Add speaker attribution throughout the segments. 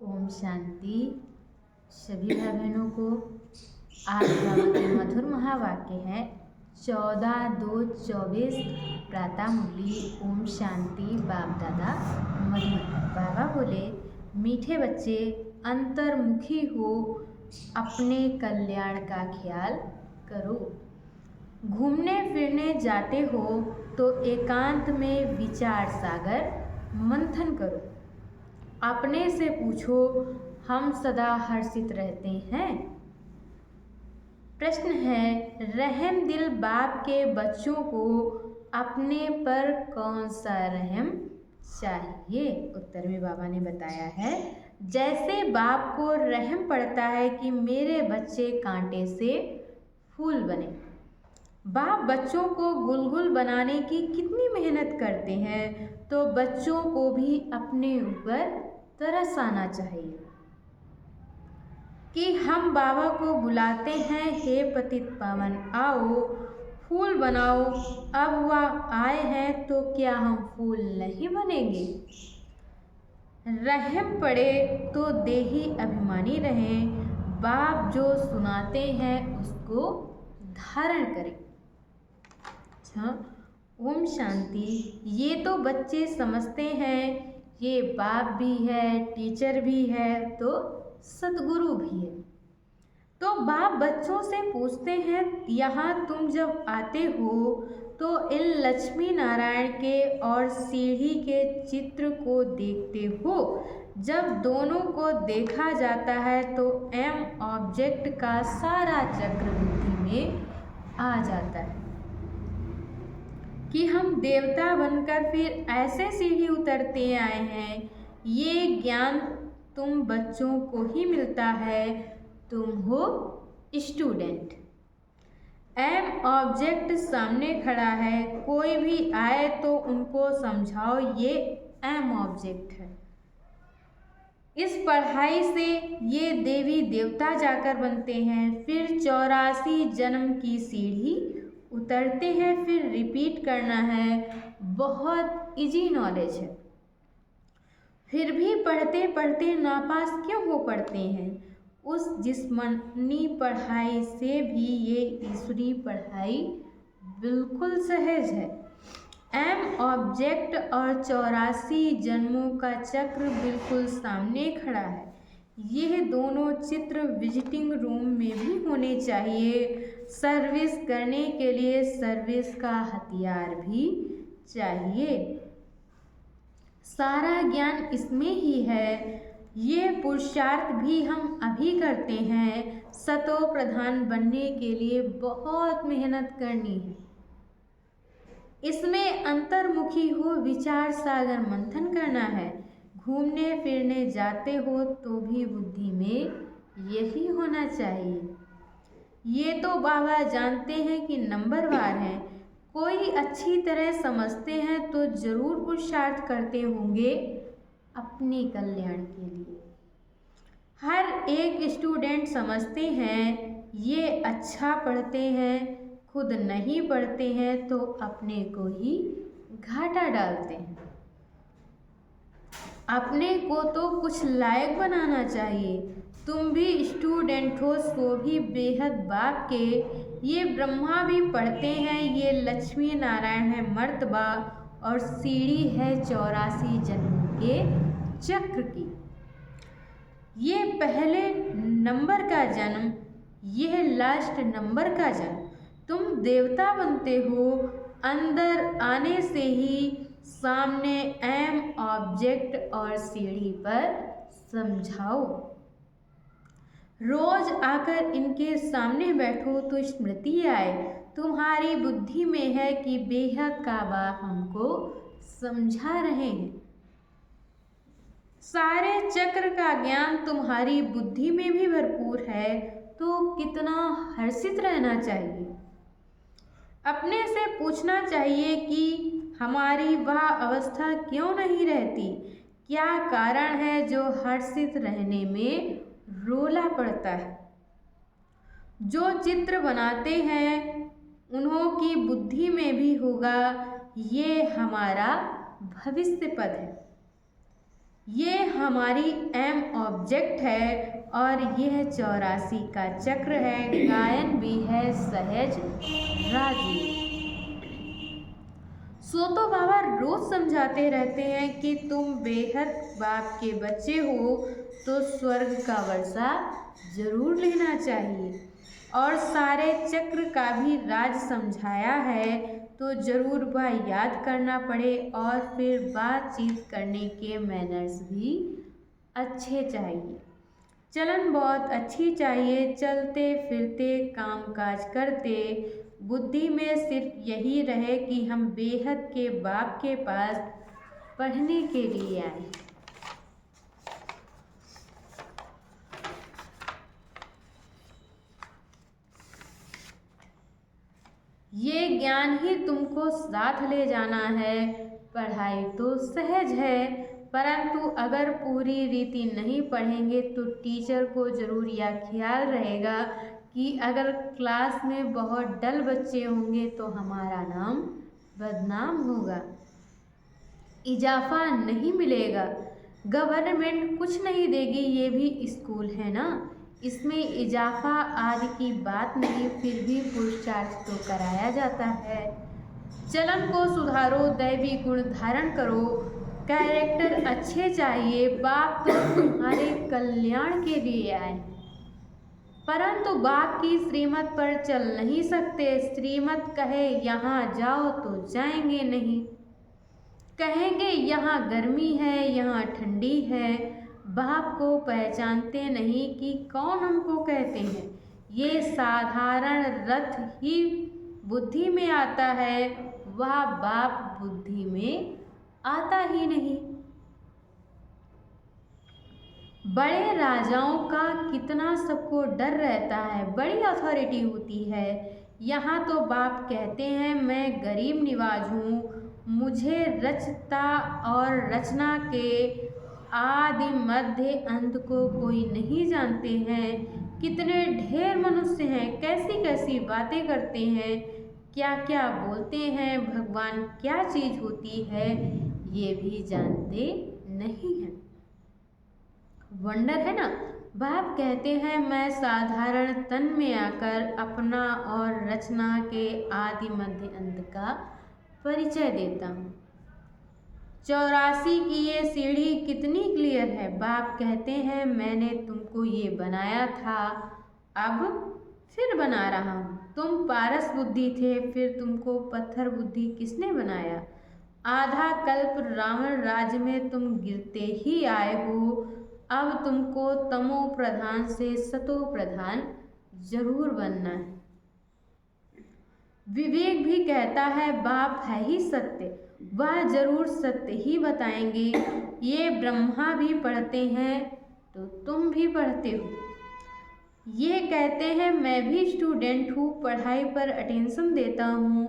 Speaker 1: ओम शांति। सभी भाई बहनों को आज बाबा के मधुर महावाक्य है 14/2/24 प्रातः मुरली। ओम शांति। बाप दादा मधुर। बाबा बोले, मीठे बच्चे अंतर्मुखी हो, अपने कल्याण का ख्याल करो। घूमने फिरने जाते हो तो एकांत में विचार सागर मंथन करो। अपने से पूछो, हम सदा हर्षित रहते हैं? प्रश्न है, रहम दिल बाप के बच्चों को अपने पर कौन सा रहम चाहिए? उत्तर में बाबा ने बताया है, जैसे बाप को रहम पड़ता है कि मेरे बच्चे कांटे से फूल बने। बाप बच्चों को गुलगुल बनाने की कितनी मेहनत करते हैं, तो बच्चों को भी अपने ऊपर तरस आना चाहिए कि हम बाबा को बुलाते हैं, हे पतित पावन आओ फूल बनाओ। अब वह आए हैं तो क्या हम फूल नहीं बनेंगे? रहम पड़े तो देही अभिमानी रहें। बाप जो सुनाते हैं उसको धारण करें। अच्छा, ओम शांति। ये तो बच्चे समझते हैं ये बाप भी है, टीचर भी है, तो सदगुरु भी है। तो बाप बच्चों से पूछते हैं, यहाँ तुम जब आते हो तो इन लक्ष्मी नारायण के और सीढ़ी के चित्र को देखते हो। जब दोनों को देखा जाता है तो एम ऑब्जेक्ट का सारा चक्र बुद्धि में आ जाता है कि हम देवता बनकर फिर ऐसे सीढ़ी उतरते आए हैं। ये ज्ञान तुम बच्चों को ही मिलता है, तुम हो स्टूडेंट। एम ऑब्जेक्ट सामने खड़ा है, कोई भी आए तो उनको समझाओ ये एम ऑब्जेक्ट है। इस पढ़ाई से ये देवी देवता जाकर बनते हैं, फिर 84 जन्म की सीढ़ी उतरते हैं, फिर रिपीट करना है। बहुत इजी नॉलेज है, फिर भी पढ़ते पढ़ते नापास क्यों हो पढ़ते हैं? उस जिस्मानी पढ़ाई से भी ये ईश्वरी पढ़ाई बिल्कुल सहज है। एम ऑब्जेक्ट और 84 जन्मों का चक्र बिल्कुल सामने खड़ा है। यह दोनों चित्र विजिटिंग रूम में भी होने चाहिए। सर्विस करने के लिए सर्विस का हथियार भी चाहिए। सारा ज्ञान इसमें ही है। ये पुरुषार्थ भी हम अभी करते हैं। सतो प्रधान बनने के लिए बहुत मेहनत करनी है। इसमें अंतर्मुखी हो, विचार सागर मंथन करना है। घूमने फिरने जाते हो तो भी बुद्धि में यही होना चाहिए। ये तो बाबा जानते हैं कि नंबरवार हैं। कोई अच्छी तरह समझते हैं तो जरूर पुरुषार्थ करते होंगे अपने कल्याण के लिए। हर एक स्टूडेंट समझते हैं ये अच्छा पढ़ते हैं, खुद नहीं पढ़ते हैं तो अपने को ही घाटा डालते हैं। अपने को तो कुछ लायक बनाना चाहिए। तुम भी स्टूडेंट हो, सो भी बेहद बाप के। ये ब्रह्मा भी पढ़ते हैं, ये लक्ष्मी नारायण है मर्तबा, और सीढ़ी है 84 जन्मों के चक्र की। ये पहले नंबर का जन्म, यह लास्ट नंबर का जन्म। तुम देवता बनते हो, अंदर आने से ही सामने एम ऑब्जेक्ट और सीढ़ी पर समझाओ। रोज आकर इनके सामने बैठो तो स्मृति आए। तुम्हारी बुद्धि में है कि बेहद का बाप हमको समझा रहे हैं। सारे चक्र का ज्ञान तुम्हारी बुद्धि में भी भरपूर है, तो कितना हर्षित रहना चाहिए। अपने से पूछना चाहिए कि हमारी वह अवस्था क्यों नहीं रहती? क्या कारण है जो हर्षित रहने में रोला पड़ता है? जो चित्र बनाते हैं उन्हों की बुद्धि में भी होगा ये हमारा भविष्य पद है। ये हमारी एम ऑब्जेक्ट है और यह 84 का चक्र है। गायन भी है सहज राजी। सो तो बाबा रोज समझाते रहते हैं कि तुम बेहद बाप के बच्चे हो तो स्वर्ग का वर्षा जरूर लेना चाहिए, और सारे चक्र का भी राज समझाया है तो जरूर वह याद करना पड़े, और फिर बातचीत करने के मैनर्स भी अच्छे चाहिए। चलन बहुत अच्छी चाहिए, चलते फिरते काम काज करते। बुद्धि में सिर्फ यही रहे कि हम बेहद के बाप के पास पढ़ने के लिए आए। ये ज्ञान ही तुमको साथ ले जाना है। पढ़ाई तो सहज है, परंतु अगर पूरी रीति नहीं पढ़ेंगे तो टीचर को जरूर यह ख्याल रहेगा कि अगर क्लास में बहुत डल बच्चे होंगे तो हमारा नाम बदनाम होगा, इजाफा नहीं मिलेगा। गवर्नमेंट कुछ नहीं देगी, ये भी स्कूल है ना, इसमें इजाफा आदि की बात नहीं, फिर भी पुरुषार्थ तो कराया जाता है। चलन को सुधारो, दैवी गुण धारण करो, कैरेक्टर अच्छे चाहिए। बाप तो तुम्हारे कल्याण के लिए आए, परंतु बाप की श्रीमत पर चल नहीं सकते। श्रीमत कहे यहाँ जाओ तो जाएंगे नहीं, कहेंगे यहाँ गर्मी है यहाँ ठंडी है। बाप को पहचानते नहीं कि कौन हमको कहते हैं। ये साधारण रथ ही बुद्धि में आता है, वह बाप बुद्धि में आता ही नहीं। बड़े राजाओं का कितना सबको डर रहता है, बड़ी अथॉरिटी होती है। यहाँ तो बाप कहते हैं मैं गरीब निवाज हूँ, मुझे रचता और रचना के आदि मध्य अंत को कोई नहीं जानते हैं। कितने ढेर मनुष्य हैं, कैसी कैसी बातें करते हैं, क्या क्या बोलते हैं, भगवान क्या चीज़ होती है ये भी जानते नहीं हैं। वंडर है ना। बाप कहते हैं मैं साधारण तन में आकर अपना और रचना के आदि मध्य अंत का परिचय देता हूँ। 84 की ये सीढ़ी कितनी क्लियर है। बाप कहते हैं मैंने तुमको ये बनाया था, अब फिर बना रहा हूँ। तुम पारस बुद्धि थे, फिर तुमको पत्थर बुद्धि किसने बनाया। आधा कल्प रावण राज्य में तुम गिरते ही आए हो, अब तुमको तमो प्रधान से सतो प्रधान जरूर बनना है। विवेक भी कहता है बाप है ही सत्य, वह जरूर सत्य ही बताएंगे। ये ब्रह्मा भी पढ़ते हैं तो तुम भी पढ़ते हो। ये कहते हैं मैं भी स्टूडेंट हूँ, पढ़ाई पर अटेंशन देता हूँ।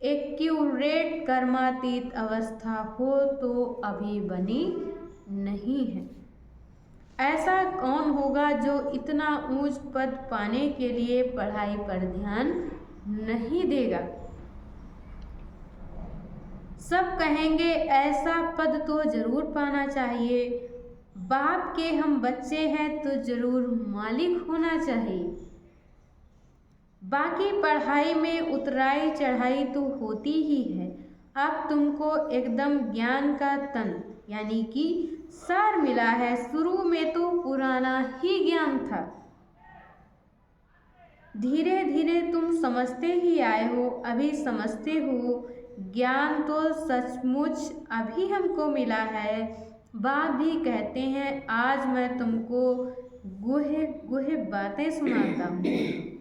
Speaker 1: एक्यूरेट कर्मातीत अवस्था हो तो अभी बनी नहीं है। ऐसा कौन होगा जो इतना ऊंच पद पाने के लिए पढ़ाई पर ध्यान नहीं देगा। सब कहेंगे ऐसा पद तो जरूर पाना चाहिए, बाप के हम बच्चे हैं तो जरूर मालिक होना चाहिए। बाकी पढ़ाई में उतराई चढ़ाई तो होती ही है। अब तुमको एकदम ज्ञान का तन यानी कि सार मिला है, शुरू में तो पुराना ही ज्ञान था, धीरे धीरे तुम समझते ही आए हो, अभी समझते हो। ज्ञान तो सचमुच अभी हमको मिला है। बाप भी कहते हैं आज मैं तुमको गुहे गुहे बातें सुनाता हूँ,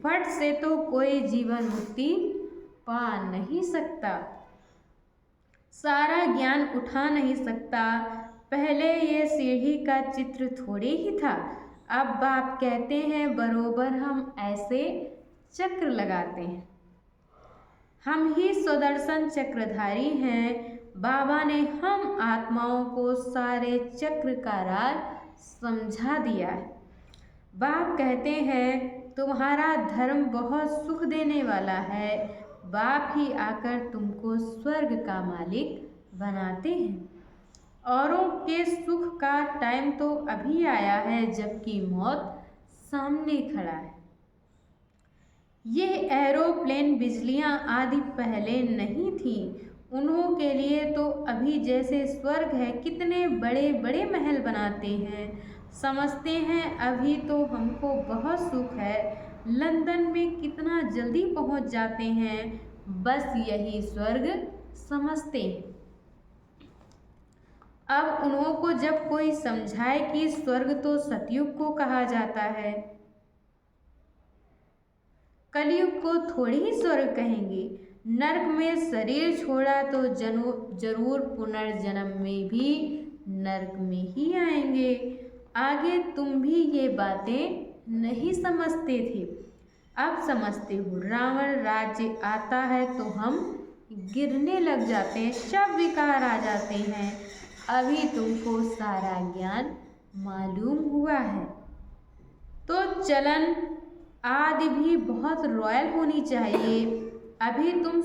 Speaker 1: फट से तो कोई जीवन मुक्ति पा नहीं सकता, सारा ज्ञान उठा नहीं सकता। पहले ये सीढ़ी का चित्र थोड़े ही था, अब बाप कहते हैं बरोबर हम ऐसे चक्र लगाते हैं। हम ही सुदर्शन चक्रधारी हैं। बाबा ने हम आत्माओं को सारे चक्र का राज समझा दिया है। बाप कहते हैं तुम्हारा धर्म बहुत सुख देने वाला है, बाप ही आकर तुमको स्वर्ग का मालिक बनाते हैं। औरों के सुख का टाइम तो अभी आया है, जबकि मौत सामने खड़ा है। ये एरोप्लेन, बिजलियां आदि पहले नहीं थी, उन्हों के लिए तो अभी जैसे स्वर्ग है। कितने बड़े बड़े महल बनाते हैं, समझते हैं अभी तो हमको बहुत सुख है। लंदन में कितना जल्दी पहुंच जाते हैं, बस यही स्वर्ग समझते हैं। अब उन्हों को जब कोई समझाए कि स्वर्ग तो सतयुग को कहा जाता है, कलयुग को थोड़ी ही स्वर्ग कहेंगे। नरक में शरीर छोड़ा तो जरूर पुनर्जन्म में भी नरक में ही आएंगे। आगे तुम भी ये बातें नहीं समझते थे, अब समझते हो। रावण राज्य आता है तो हम गिरने लग जाते हैं, शव विकार आ जाते हैं। अभी तुमको सारा ज्ञान मालूम हुआ है तो चलन आदि भी बहुत रॉयल होनी चाहिए। अभी तुम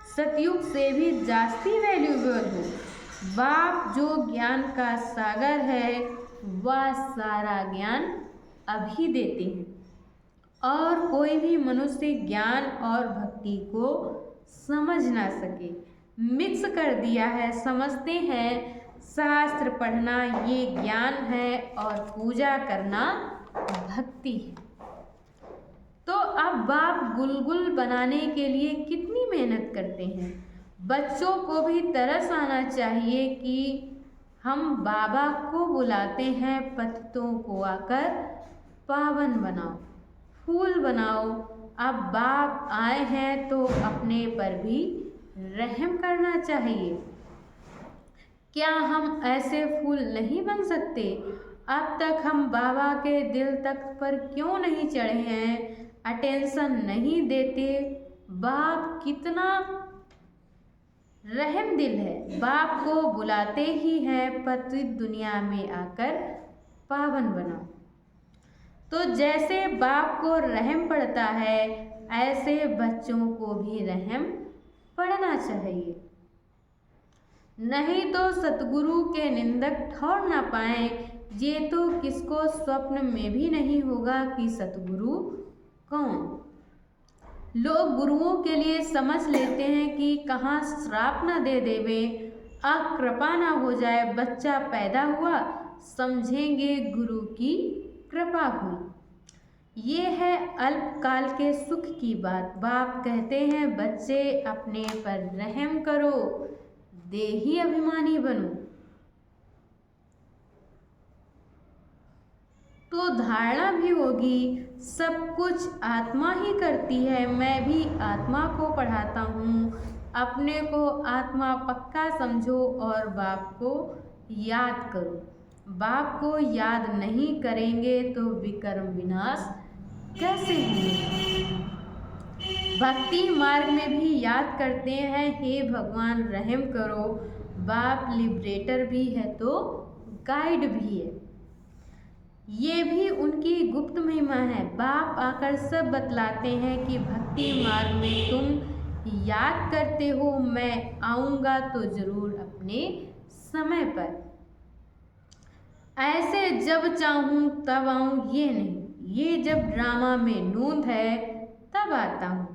Speaker 1: सतयुग से भी जास्ती वैल्यूएबल हो। बाप जो ज्ञान का सागर है, वह सारा ज्ञान अभी देते हैं, और कोई भी मनुष्य ज्ञान और भक्ति को समझ ना सके, मिक्स कर दिया है। समझते हैं शास्त्र पढ़ना ये ज्ञान है और पूजा करना भक्ति है। तो अब बाप गुलगुल बनाने के लिए कितनी मेहनत करते हैं। बच्चों को भी तरस आना चाहिए कि हम बाबा को बुलाते हैं, पतितों को आकर पावन बनाओ, फूल बनाओ। अब बाप आए हैं तो अपने पर भी रहम करना चाहिए। क्या हम ऐसे फूल नहीं बन सकते? अब तक हम बाबा के दिल तक पर क्यों नहीं चढ़े हैं, अटेंशन नहीं देते? बाप कितना रहम दिल है, बाप को बुलाते ही है, पति दुनिया में आकर पावन बनाओ। तो जैसे बाप को रहम पड़ता है, ऐसे बच्चों को भी रहम पड़ना चाहिए। नहीं तो सतगुरु के निंदक ठहर ना पाए। ये तो किसको स्वप्न में भी नहीं होगा कि सतगुरु कौन। लोग गुरुओं के लिए समझ लेते हैं कि कहाँ श्राप ना दे देवे, कृपा ना हो जाए। बच्चा पैदा हुआ, समझेंगे गुरु की कृपा हुई। ये है अल्पकाल के सुख की बात। बाप कहते हैं बच्चे अपने पर रहम करो, देही अभिमानी बनो। तो धारणा भी होगी सब कुछ आत्मा ही करती है। मैं भी आत्मा को पढ़ाता हूँ, अपने को आत्मा पक्का समझो और बाप को याद करो। बाप को याद नहीं करेंगे तो विकर्म विनाश कैसे होंगे। भक्ति मार्ग में भी याद करते हैं, हे भगवान रहम करो। बाप लिबरेटर भी है तो गाइड भी है, ये भी उनकी गुप्त महिमा है। बाप आकर सब बतलाते हैं कि भक्ति मार्ग में तुम याद करते हो, मैं आऊँगा तो जरूर अपने समय पर। ऐसे जब चाहूँ तब आऊँ ये नहीं, ये जब ड्रामा में नूंद है तब आता हूँ।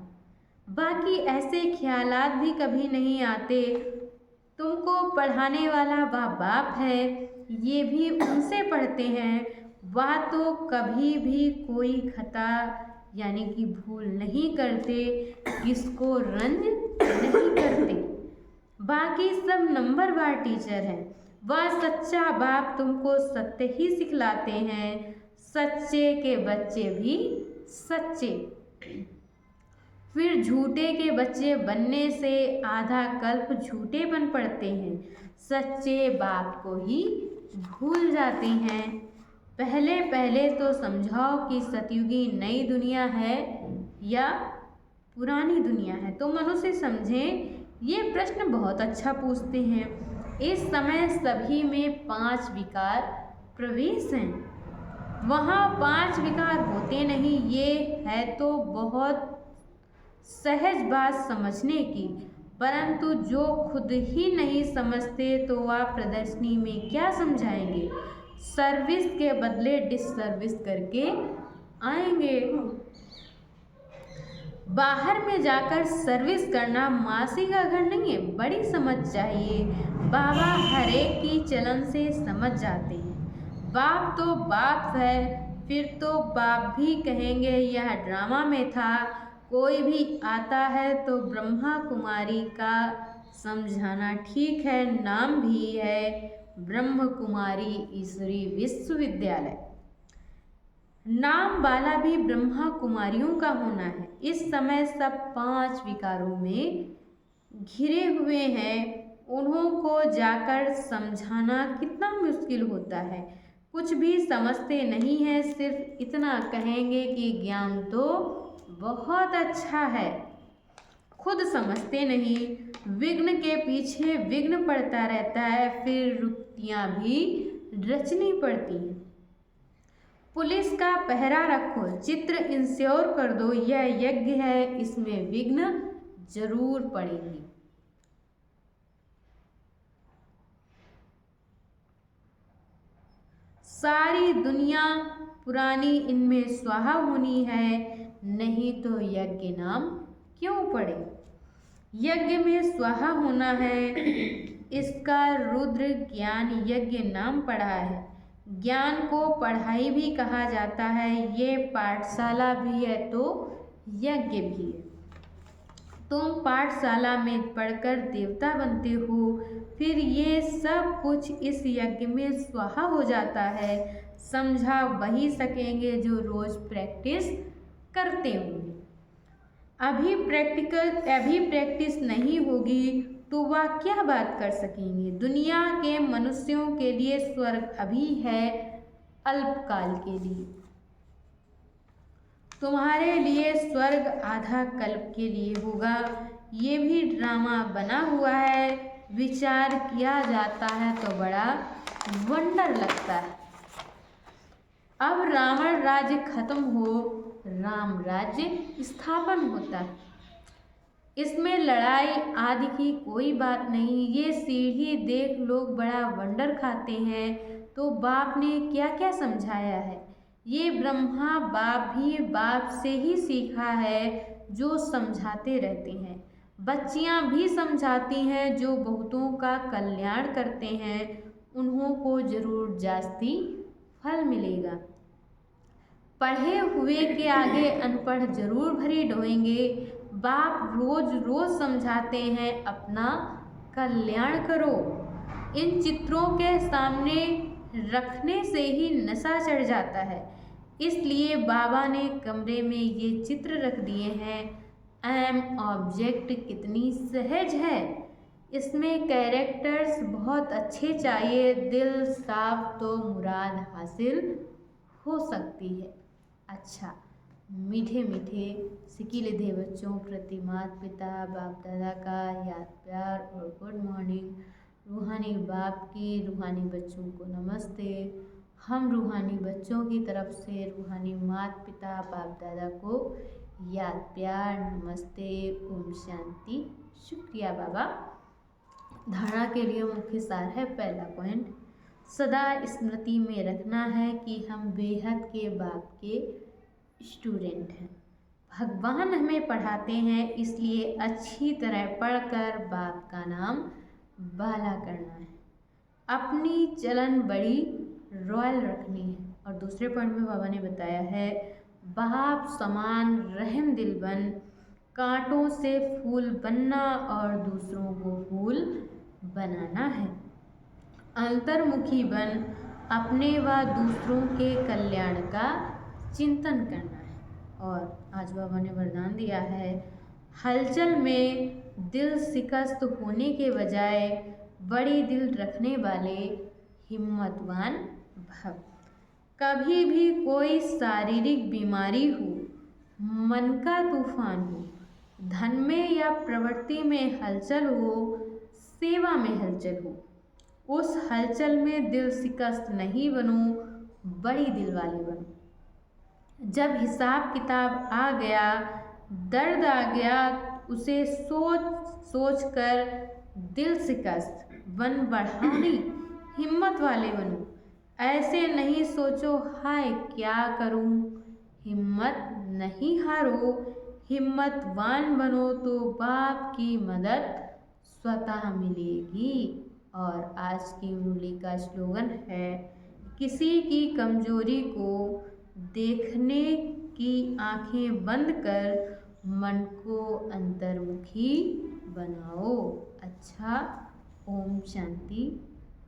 Speaker 1: बाकी ऐसे ख्यालात भी कभी नहीं आते। तुमको पढ़ाने वाला वह बाप है, ये भी उनसे पढ़ते हैं। वह तो कभी भी कोई खता यानी कि भूल नहीं करते, किसको रंज नहीं करते। बाकी सब नंबरवार टीचर हैं। वह सच्चा बाप तुमको सत्य ही सिखलाते हैं। सच्चे के बच्चे भी सच्चे, फिर झूठे के बच्चे बनने से आधा कल्प झूठे बन पड़ते हैं। सच्चे बाप को ही भूल जाते हैं। पहले पहले तो समझाओ कि सतयुगी नई दुनिया है या पुरानी दुनिया है, तो मनुष्य समझें। ये प्रश्न बहुत अच्छा पूछते हैं। इस समय सभी में 5 विकार प्रवेश हैं। वहाँ 5 विकार होते नहीं, ये है तो बहुत सहज बात समझने की। परंतु जो खुद ही नहीं समझते तो वह प्रदर्शनी में क्या समझाएंगे। सर्विस के बदले डिससर्विस करके आएंगे। बाहर में जाकर सर्विस करना मासी का घर नहीं है, बड़ी समझ चाहिए। बाबा हर एक की चलन से समझ जाते हैं। बाप तो बाप है, फिर तो बाप भी कहेंगे यह ड्रामा में था। कोई भी आता है तो ब्रह्मा कुमारी का समझाना ठीक है, नाम भी है ब्रह्म कुमारी ईश्वरी विश्वविद्यालय। नाम वाला भी ब्रह्मा कुमारियों का होना है। इस समय सब 5 विकारों में घिरे हुए हैं, उन्हों को जाकर समझाना कितना मुश्किल होता है। कुछ भी समझते नहीं हैं, सिर्फ इतना कहेंगे कि ज्ञान तो बहुत अच्छा है, खुद समझते नहीं। विघ्न के पीछे विघ्न पड़ता रहता है, फिर युक्तियाँ भी रचनी पड़ती हैं। पुलिस का पहरा रखो, चित्र इंश्योर कर दो, यह यज्ञ है, इसमें विघ्न जरूर पड़ेंगे। सारी दुनिया पुरानी इनमें स्वाहा होनी है, नहीं तो यज्ञ नाम क्यों पड़े। यज्ञ में स्वाहा होना है, इसका रुद्र ज्ञान यज्ञ नाम पड़ा है। ज्ञान को पढ़ाई भी कहा जाता है, ये पाठशाला भी है तो यज्ञ भी है। तुम पाठशाला में पढ़कर देवता बनते हो, फिर ये सब कुछ इस यज्ञ में स्वाहा हो जाता है। समझा वही सकेंगे जो रोज प्रैक्टिस करते होंगे। अभी प्रैक्टिस नहीं होगी तो वह क्या बात कर सकेंगे। दुनिया के मनुष्यों के लिए स्वर्ग अभी है, अल्पकाल के लिए। तुम्हारे लिए स्वर्ग आधा कल्प के लिए होगा। ये भी ड्रामा बना हुआ है, विचार किया जाता है तो बड़ा वंडर लगता है। अब रावण राज्य खत्म हो, राम राज्य स्थापन होता है। इसमें लड़ाई आदि की कोई बात नहीं। ये सीढ़ी देख लोग बड़ा वंडर खाते हैं, तो बाप ने क्या क्या समझाया है। ये ब्रह्मा बाप भी बाप से ही सीखा है, जो समझाते रहते हैं। बच्चियां भी समझाती हैं, जो बहुतों का कल्याण करते हैं, उन्हों को जरूर जास्ती फल मिलेगा। पढ़े हुए के आगे अनपढ़ जरूर भरी ढोएंगे। बाप रोज रोज समझाते हैं, अपना कल्याण करो। इन चित्रों के सामने रखने से ही नशा चढ़ जाता है, इसलिए बाबा ने कमरे में ये चित्र रख दिए हैं। एम ऑब्जेक्ट कितनी सहज है, इसमें कैरेक्टर्स बहुत अच्छे चाहिए। दिल साफ तो मुराद हासिल हो सकती है। अच्छा, मीठे मीठे सिकिलधे बच्चों प्रति माता पिता बाप दादा का याद प्यार और गुड मॉर्निंग। रूहानी बाप की रूहानी बच्चों को नमस्ते। हम रूहानी बच्चों की तरफ से रूहानी माता पिता बाप दादा को याद प्यार नमस्ते, ओम शांति, शुक्रिया बाबा। धारणा के लिए मुख्य सार है। पहला पॉइंट, सदा स्मृति में रखना है कि हम बेहद के बाप के स्टूडेंट हैं। भगवान हमें पढ़ाते हैं, इसलिए अच्छी तरह पढ़कर बाप का नाम बाला करना है। अपनी चलन बड़ी रॉयल रखनी है। और दूसरे पॉइंट में बाबा ने बताया है, बाप समान रहम दिल बन, कांटों से फूल बनना और दूसरों को फूल बनाना है। अंतर्मुखी बन, अपने व दूसरों के कल्याण का चिंतन करना है। और आज बाबा ने वरदान दिया है, हलचल में दिल शिकस्त होने के बजाय बड़ी दिल रखने वाले हिम्मतवान भव। कभी भी कोई शारीरिक बीमारी हो, मन का तूफान हो, धन में या प्रवृत्ति में हलचल हो, सेवा में हलचल हो, उस हलचल में दिल शिकस्त नहीं बनो, बड़ी दिल वाले बनो। जब हिसाब किताब आ गया, दर्द आ गया, उसे सोच सोच कर दिल शिकस्त बन बढ़ानी हिम्मत वाले बनो। ऐसे नहीं सोचो हाय क्या करूं, हिम्मत नहीं हारो, हिम्मतवान बनो तो बाप की मदद स्वतः मिलेगी। और आज की मूली का स्लोगन है, किसी की कमजोरी को देखने की आंखें बंद कर मन को अंतर्मुखी बनाओ। अच्छा, ओम शांति।